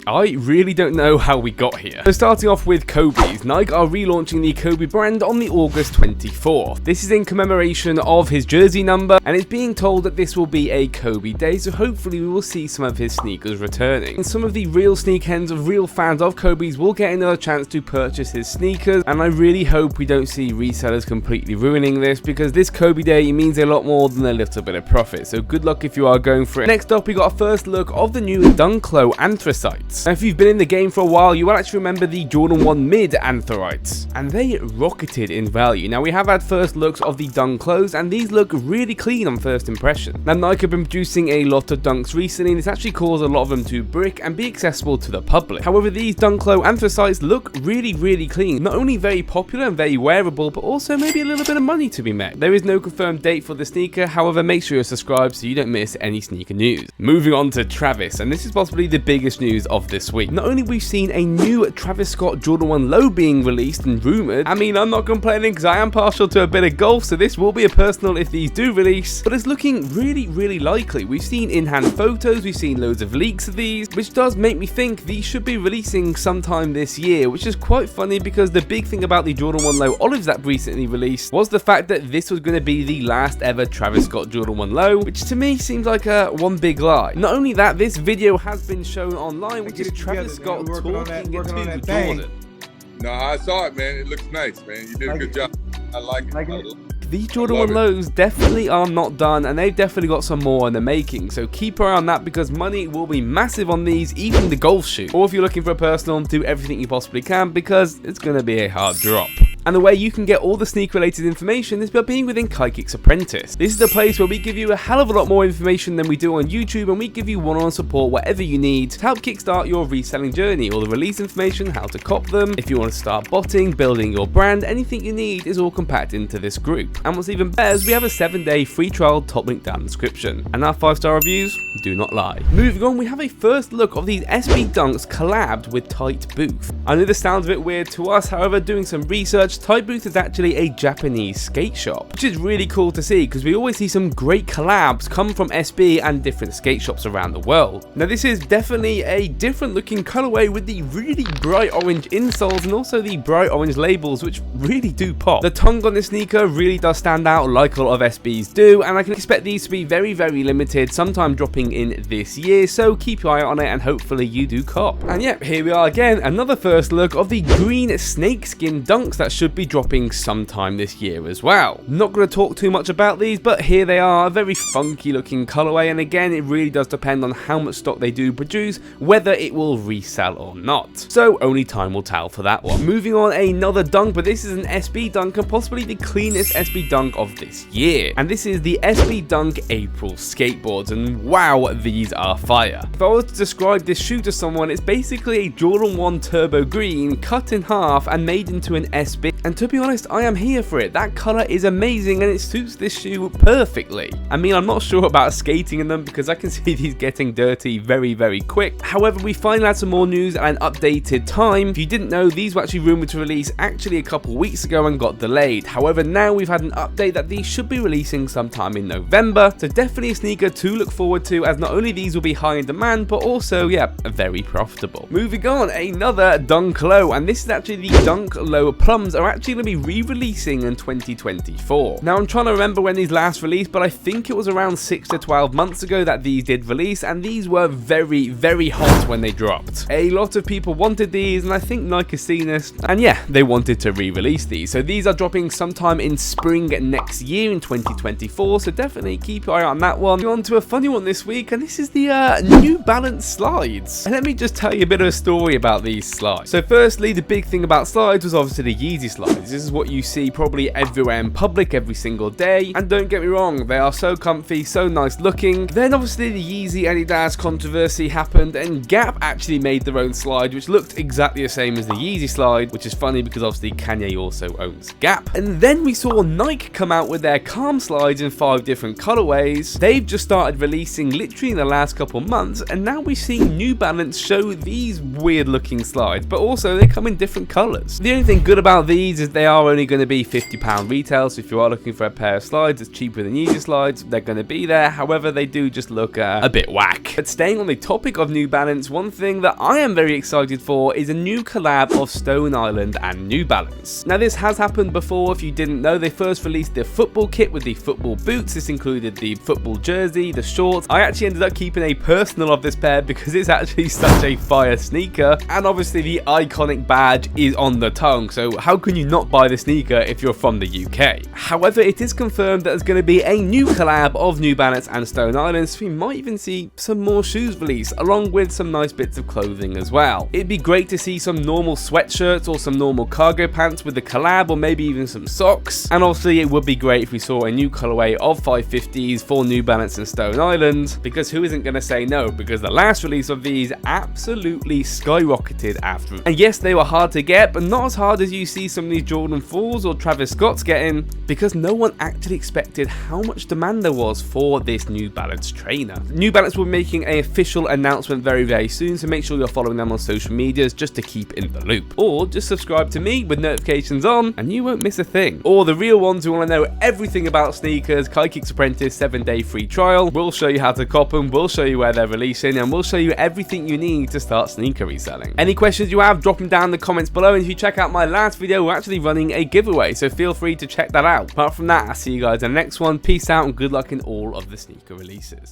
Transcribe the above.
I really don't know how we got here. So starting off with Kobe's, Nike are relaunching the Kobe brand on the August 24th. This is in commemoration of his jersey number, and it's being told that this will be a Kobe day, so hopefully we will see some of his sneakers returning. And some of the real sneakerheads of real fans of Kobe's will get another chance to purchase his sneakers, and I really hope we don't see resellers completely ruining this, because this Kobe day means a lot more than a little bit of profit, so good luck if you are going for it. Next up, we got a first look of the new Dunclo anthracite. Now, if you've been in the game for a while, you will actually remember the Jordan 1 mid anthracites, and they rocketed in value. Now, we have had first looks of the Dunclos, and these look really clean on first impression. Now, Nike have been producing a lot of dunks recently, and this actually caused a lot of them to brick and be accessible to the public. However, these Dunclo anthracites look really clean. Not only very popular and very wearable, but also maybe a little bit of money to be made. There is no confirmed date for the sneaker, however, make sure you're subscribed so you don't miss any sneaker news. Moving on to Travis, and this is possibly the biggest news of this week. Not only we've seen a new Travis Scott Jordan 1 low being released and rumoured. I mean, I'm not complaining because I am partial to a bit of golf, so this will be a personal if these do release, but it's looking really likely. We've seen in-hand photos, we've seen loads of leaks of these, which does make me think these should be releasing sometime this year, which is quite funny because the big thing about the Jordan 1 low olives that recently released was the fact that this was going to be the last ever Travis Scott Jordan 1 low, which to me seems like a one big lie. Not only that, this video has been shown online, which is Travis Scott talking to Jordan. No, I saw it, man. It looks nice, man. You did a good job. I like it. These Jordan 1 lows definitely are not done, and they've definitely got some more in the making, so keep an eye on that because money will be massive on these, even the golf shoe. Or if you're looking for a personal, do everything you possibly can because it's going to be a hard drop. And the way you can get all the sneaker related information is by being within KaiKicks Apprentice. This is the place where we give you a hell of a lot more information than we do on YouTube, and we give you one-on-one support whatever you need to help kickstart your reselling journey. All the release information, how to cop them, if you want to start botting, building your brand, anything you need is all compacted into this group. And what's even better is we have a 7-day free trial, top link down in the description. And our 5-star reviews do not lie. Moving on, we have a first look of these SB Dunks collabed with Tight Booth. I know this sounds a bit weird to us, however, doing some research, Tight Booth is actually a Japanese skate shop, which is really cool to see because we always see some great collabs come from SB and different skate shops around the world. Now, this is definitely a different looking colorway with the really bright orange insoles and also the bright orange labels, which really do pop. The tongue on this sneaker really does stand out like a lot of SBs do, and I can expect these to be very limited, sometime dropping in this year, so keep your eye on it and hopefully you do cop. And yep, here we are again, another first look of the green snakeskin dunks that should be dropping sometime this year as well. Not going to talk too much about these, but here they are, a very funky looking colorway, and again it really does depend on how much stock they do produce, whether it will resell or not. So only time will tell for that one. Moving on, another dunk, but this is an SB dunk and possibly the cleanest SB dunk of this year. And this is the SB Dunk April skateboards, and wow, these are fire. If I was to describe this shoe to someone, it's basically a Jordan 1 Turbo Green cut in half and made into an SB. And to be honest, I am here for it. That color is amazing and it suits this shoe perfectly. I mean, I'm not sure about skating in them because I can see these getting dirty very quick. However, we finally had some more news and an updated time. If you didn't know, these were actually rumored to release actually a couple weeks ago and got delayed. However, now we've had an update that these should be releasing sometime in November. So definitely a sneaker to look forward to, as not only these will be high in demand, but also, yeah, very profitable. Moving on, another Dunclo, and this is actually the Dunclo Plumes are actually going to be re-releasing in 2024. Now, I'm trying to remember when these last released, but I think it was around 6 to 12 months ago that these did release, and these were very hot when they dropped. A lot of people wanted these, and I think Nike has seen this, and yeah, they wanted to re-release these. So these are dropping sometime in spring next year in 2024, so definitely keep your eye on that one. On to a funny one this week, and this is the New Balance slides. And let me just tell you a bit of a story about these slides. So firstly, the big thing about slides was obviously the Yeezy slides. This is what you see probably everywhere in public every single day, and don't get me wrong, they are so comfy, so nice looking. Then obviously the Yeezy Adidas controversy happened, and Gap actually made their own slide which looked exactly the same as the Yeezy slide, which is funny because obviously Kanye also owns Gap. And then we saw Nike come out with their Calm slides in 5 different colorways. They've just started releasing literally in the last couple months, and now we've seen New Balance show these weird looking slides, but also they come in different colors. The only thing good about these is they are only going to be £50 retail, so if you are looking for a pair of slides that's cheaper than Yeezy slides, they're going to be there. However, they do just look a bit whack. But staying on the topic of New Balance, one thing that I am very excited for is a new collab of Stone Island and New Balance. Now, this has happened before. If you didn't know, they first released the football kit with the football boots. This included the football jersey, the shorts. I actually ended up keeping a personal of this pair because it's actually such a fire sneaker, and obviously the iconic badge is on the tongue, so how can you not buy the sneaker if you're from the UK? However, it is confirmed that there's going to be a new collab of New Balance and Stone Island, so we might even see some more shoes released, along with some nice bits of clothing as well. It'd be great to see some normal sweatshirts or some normal cargo pants with the collab, or maybe even some socks. And obviously it would be great if we saw a new colorway of 550s for New Balance and Stone Island, because who isn't going to say no, because the last release of these absolutely skyrocketed after. And yes, they were hard to get, but not as hard as you see some of these Jordan 4s or Travis Scott's getting, because no one actually expected how much demand there was for this New Balance trainer. New Balance will be making an official announcement very soon, so make sure you're following them on social medias just to keep in the loop. Or just subscribe to me with notifications on and you won't miss a thing. Or the real ones who want to know everything about sneakers, KaiKicks Apprentice 7-day free trial. We'll show you how to cop them, we'll show you where they're releasing, and we'll show you everything you need to start sneaker reselling. Any questions you have, drop them down in the comments below, and if you check out my last video, we're actually running a giveaway, so feel free to check that out. Apart from that, I'll see you guys in the next one. Peace out and good luck in all of the sneaker releases.